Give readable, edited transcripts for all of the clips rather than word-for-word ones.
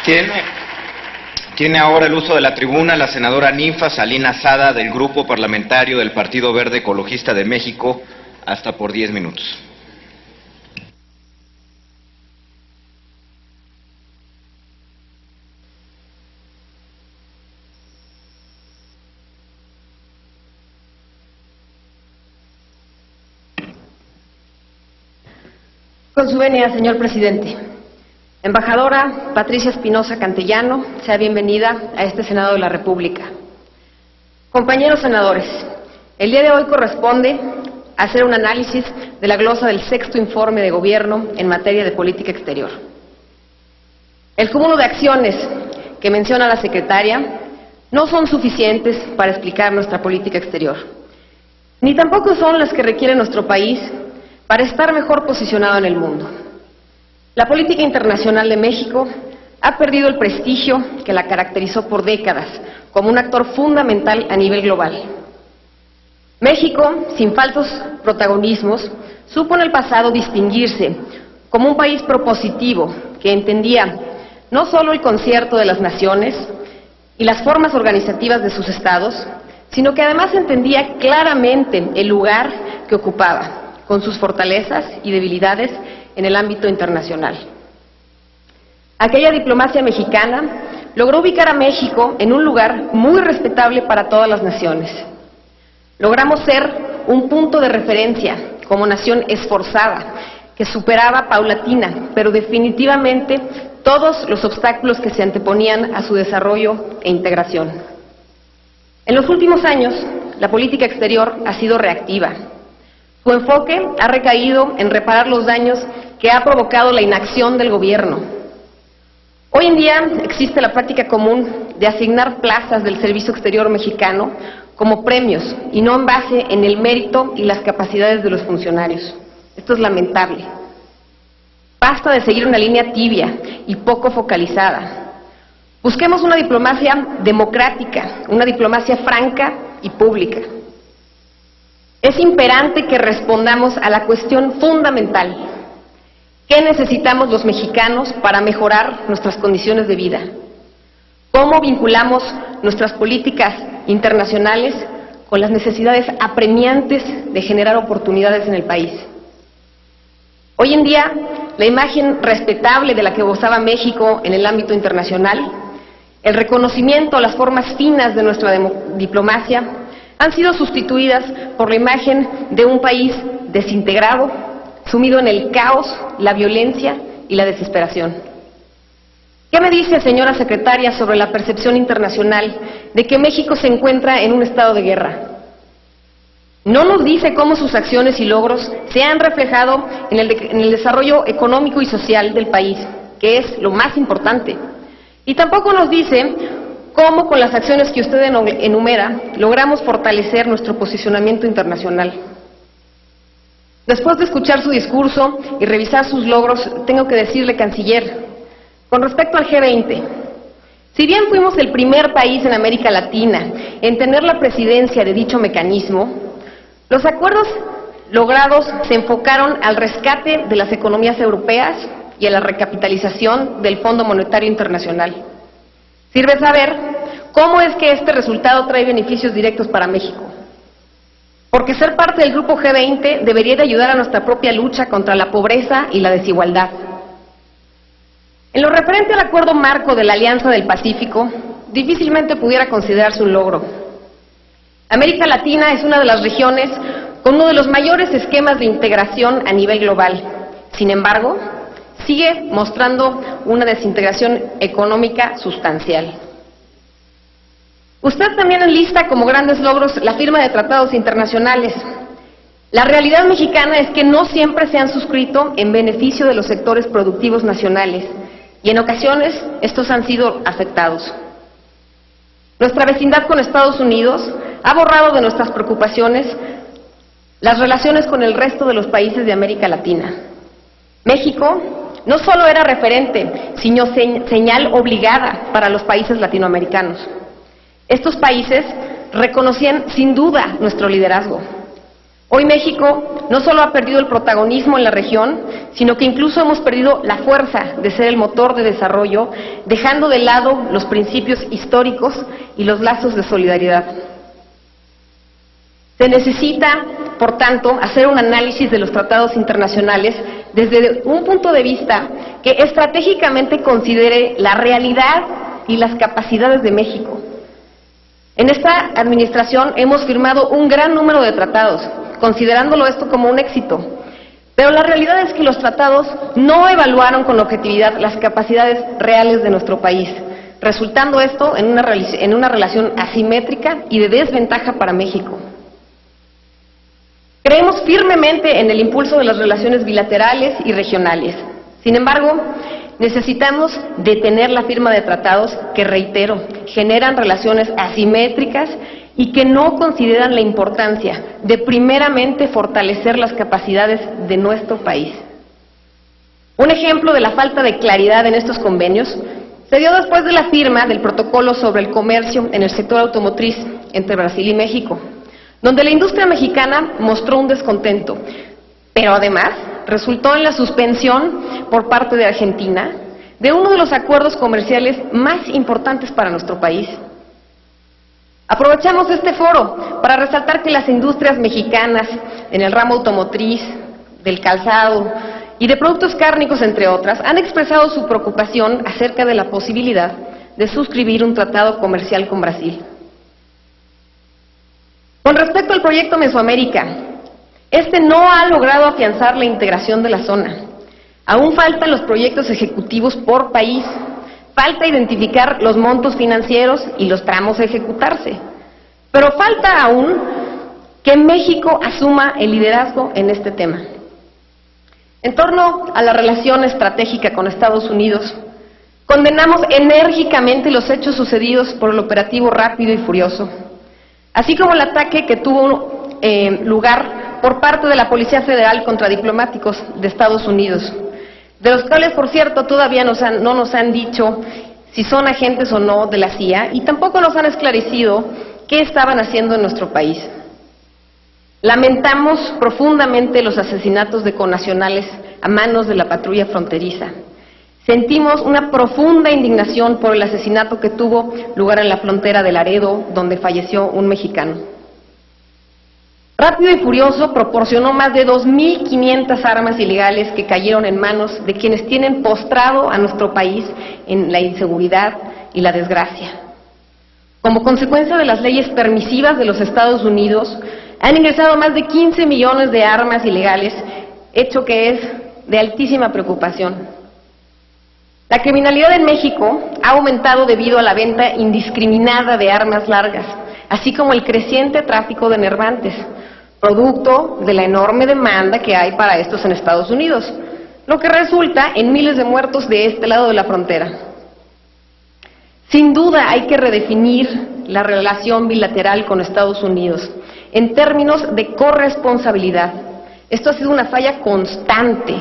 Tiene ahora el uso de la tribuna la senadora Ninfa Salina Sada, del Grupo Parlamentario del Partido Verde Ecologista de México, hasta por 10 minutos. Con su venia, señor presidente. Embajadora Patricia Espinosa Cantellano, sea bienvenida a este Senado de la República. Compañeros senadores, el día de hoy corresponde hacer un análisis de la glosa del 6º informe de gobierno en materia de política exterior. El cúmulo de acciones que menciona la secretaria no son suficientes para explicar nuestra política exterior, ni tampoco son las que requiere nuestro país para estar mejor posicionado en el mundo. La política internacional de México ha perdido el prestigio que la caracterizó por décadas como un actor fundamental a nivel global. México, sin falsos protagonismos, supo en el pasado distinguirse como un país propositivo que entendía no solo el concierto de las naciones y las formas organizativas de sus estados, sino que además entendía claramente el lugar que ocupaba, con sus fortalezas y debilidades en el ámbito internacional. Aquella diplomacia mexicana logró ubicar a México en un lugar muy respetable para todas las naciones. Logramos ser un punto de referencia como nación esforzada, que superaba paulatina, pero definitivamente todos los obstáculos que se anteponían a su desarrollo e integración. En los últimos años, la política exterior ha sido reactiva. Su enfoque ha recaído en reparar los daños que ha provocado la inacción del gobierno. Hoy en día existe la práctica común de asignar plazas del Servicio Exterior mexicano como premios y no en base en el mérito y las capacidades de los funcionarios. Esto es lamentable. Basta de seguir una línea tibia y poco focalizada. Busquemos una diplomacia democrática, una diplomacia franca y pública. Es imperante que respondamos a la cuestión fundamental: ¿qué necesitamos los mexicanos para mejorar nuestras condiciones de vida? ¿Cómo vinculamos nuestras políticas internacionales con las necesidades apremiantes de generar oportunidades en el país? Hoy en día, la imagen respetable de la que gozaba México en el ámbito internacional, el reconocimiento a las formas finas de nuestra diplomacia, han sido sustituidas por la imagen de un país desintegrado, sumido en el caos, la violencia y la desesperación. ¿Qué me dice, señora secretaria, sobre la percepción internacional de que México se encuentra en un estado de guerra? No nos dice cómo sus acciones y logros se han reflejado en el desarrollo económico y social del país, que es lo más importante. Y tampoco nos dice cómo, con las acciones que usted enumera, logramos fortalecer nuestro posicionamiento internacional. Después de escuchar su discurso y revisar sus logros, tengo que decirle, canciller, con respecto al G20, si bien fuimos el primer país en América Latina en tener la presidencia de dicho mecanismo, los acuerdos logrados se enfocaron al rescate de las economías europeas y a la recapitalización del Fondo Monetario Internacional. Sirve saber cómo es que este resultado trae beneficios directos para México. Porque ser parte del Grupo G20 debería de ayudar a nuestra propia lucha contra la pobreza y la desigualdad. En lo referente al Acuerdo Marco de la Alianza del Pacífico, difícilmente pudiera considerarse un logro. América Latina es una de las regiones con uno de los mayores esquemas de integración a nivel global. Sin embargo, sigue mostrando una desintegración económica sustancial. Usted también enlista como grandes logros la firma de tratados internacionales. La realidad mexicana es que no siempre se han suscrito en beneficio de los sectores productivos nacionales y en ocasiones estos han sido afectados. Nuestra vecindad con Estados Unidos ha borrado de nuestras preocupaciones las relaciones con el resto de los países de América Latina. México no solo era referente, sino señal obligada para los países latinoamericanos. Estos países reconocían sin duda nuestro liderazgo. Hoy México no solo ha perdido el protagonismo en la región, sino que incluso hemos perdido la fuerza de ser el motor de desarrollo, dejando de lado los principios históricos y los lazos de solidaridad. Se necesita, por tanto, hacer un análisis de los tratados internacionales desde un punto de vista que estratégicamente considere la realidad y las capacidades de México. En esta administración hemos firmado un gran número de tratados, considerándolo esto como un éxito. Pero la realidad es que los tratados no evaluaron con objetividad las capacidades reales de nuestro país, resultando esto en una relación asimétrica y de desventaja para México. Creemos firmemente en el impulso de las relaciones bilaterales y regionales. Sin embargo, necesitamos detener la firma de tratados que, reitero, generan relaciones asimétricas y que no consideran la importancia de primeramente fortalecer las capacidades de nuestro país. Un ejemplo de la falta de claridad en estos convenios se dio después de la firma del protocolo sobre el comercio en el sector automotriz entre Brasil y México, donde la industria mexicana mostró un descontento, pero además resultó en la suspensión por parte de Argentina de uno de los acuerdos comerciales más importantes para nuestro país. Aprovechamos este foro para resaltar que las industrias mexicanas en el ramo automotriz, del calzado y de productos cárnicos, entre otras, han expresado su preocupación acerca de la posibilidad de suscribir un tratado comercial con Brasil. Con respecto al proyecto Mesoamérica, este no ha logrado afianzar la integración de la zona. Aún faltan los proyectos ejecutivos por país. Falta identificar los montos financieros y los tramos a ejecutarse. Pero falta aún que México asuma el liderazgo en este tema. En torno a la relación estratégica con Estados Unidos, condenamos enérgicamente los hechos sucedidos por el operativo Rápido y Furioso, así como el ataque que tuvo lugar por parte de la Policía Federal contra diplomáticos de Estados Unidos, de los cuales, por cierto, todavía no nos han dicho si son agentes o no de la CIA y tampoco nos han esclarecido qué estaban haciendo en nuestro país. Lamentamos profundamente los asesinatos de connacionales a manos de la patrulla fronteriza. Sentimos una profunda indignación por el asesinato que tuvo lugar en la frontera de Laredo, donde falleció un mexicano. Rápido y Furioso proporcionó más de 2.500 armas ilegales que cayeron en manos de quienes tienen postrado a nuestro país en la inseguridad y la desgracia. Como consecuencia de las leyes permisivas de los Estados Unidos, han ingresado más de 15 millones de armas ilegales, hecho que es de altísima preocupación. La criminalidad en México ha aumentado debido a la venta indiscriminada de armas largas, así como el creciente tráfico de enervantes, producto de la enorme demanda que hay para estos en Estados Unidos, lo que resulta en miles de muertos de este lado de la frontera. Sin duda hay que redefinir la relación bilateral con Estados Unidos en términos de corresponsabilidad. Esto ha sido una falla constante.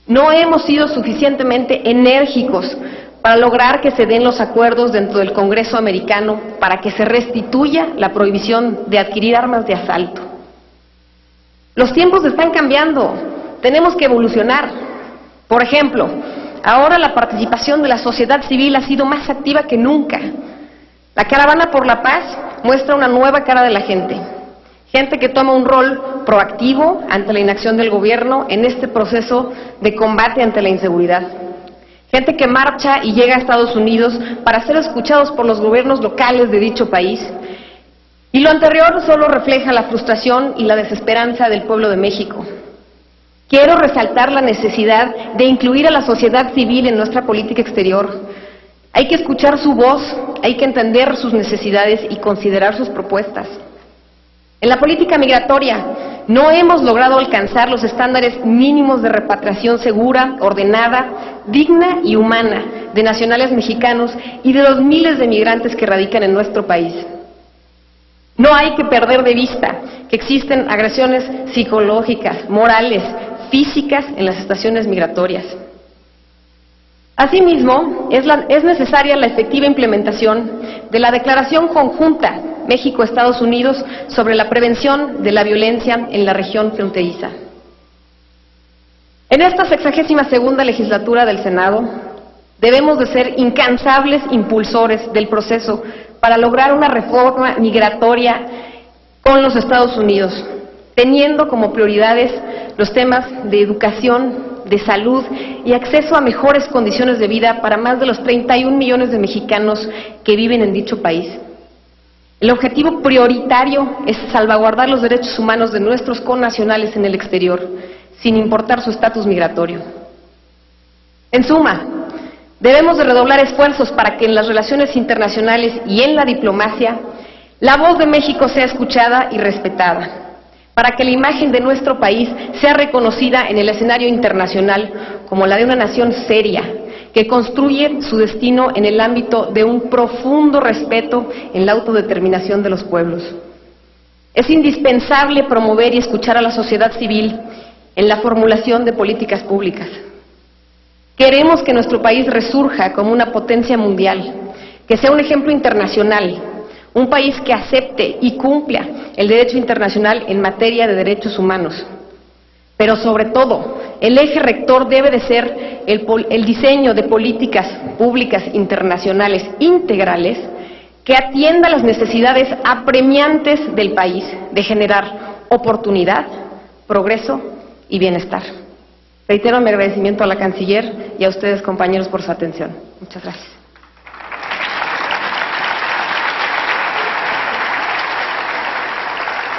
No hemos sido suficientemente enérgicos para lograr que se den los acuerdos dentro del Congreso americano para que se restituya la prohibición de adquirir armas de asalto. Los tiempos están cambiando, tenemos que evolucionar. Por ejemplo, ahora la participación de la sociedad civil ha sido más activa que nunca. La Caravana por la Paz muestra una nueva cara de la gente. Gente que toma un rol proactivo ante la inacción del gobierno en este proceso de combate ante la inseguridad. Gente que marcha y llega a Estados Unidos para ser escuchados por los gobiernos locales de dicho país. Y lo anterior solo refleja la frustración y la desesperanza del pueblo de México. Quiero resaltar la necesidad de incluir a la sociedad civil en nuestra política exterior. Hay que escuchar su voz, hay que entender sus necesidades y considerar sus propuestas. En la política migratoria no hemos logrado alcanzar los estándares mínimos de repatriación segura, ordenada, digna y humana de nacionales mexicanos y de los miles de migrantes que radican en nuestro país. No hay que perder de vista que existen agresiones psicológicas, morales, físicas en las estaciones migratorias. Asimismo, es necesaria la efectiva implementación de la Declaración Conjunta México-Estados Unidos sobre la prevención de la violencia en la región fronteriza. En esta 62ª legislatura del Senado, debemos de ser incansables impulsores del proceso para lograr una reforma migratoria con los Estados Unidos, teniendo como prioridades los temas de educación, de salud y acceso a mejores condiciones de vida para más de los 31 millones de mexicanos que viven en dicho país. El objetivo prioritario es salvaguardar los derechos humanos de nuestros connacionales en el exterior, sin importar su estatus migratorio. En suma, debemos de redoblar esfuerzos para que en las relaciones internacionales y en la diplomacia, la voz de México sea escuchada y respetada, para que la imagen de nuestro país sea reconocida en el escenario internacional como la de una nación seria, que construye su destino en el ámbito de un profundo respeto en la autodeterminación de los pueblos. Es indispensable promover y escuchar a la sociedad civil en la formulación de políticas públicas. Queremos que nuestro país resurja como una potencia mundial, que sea un ejemplo internacional, un país que acepte y cumpla el derecho internacional en materia de derechos humanos. Pero sobre todo, el eje rector debe de ser el diseño de políticas públicas internacionales integrales que atienda las necesidades apremiantes del país de generar oportunidad, progreso y bienestar. Reitero mi agradecimiento a la Canciller y a ustedes, compañeros, por su atención. Muchas gracias.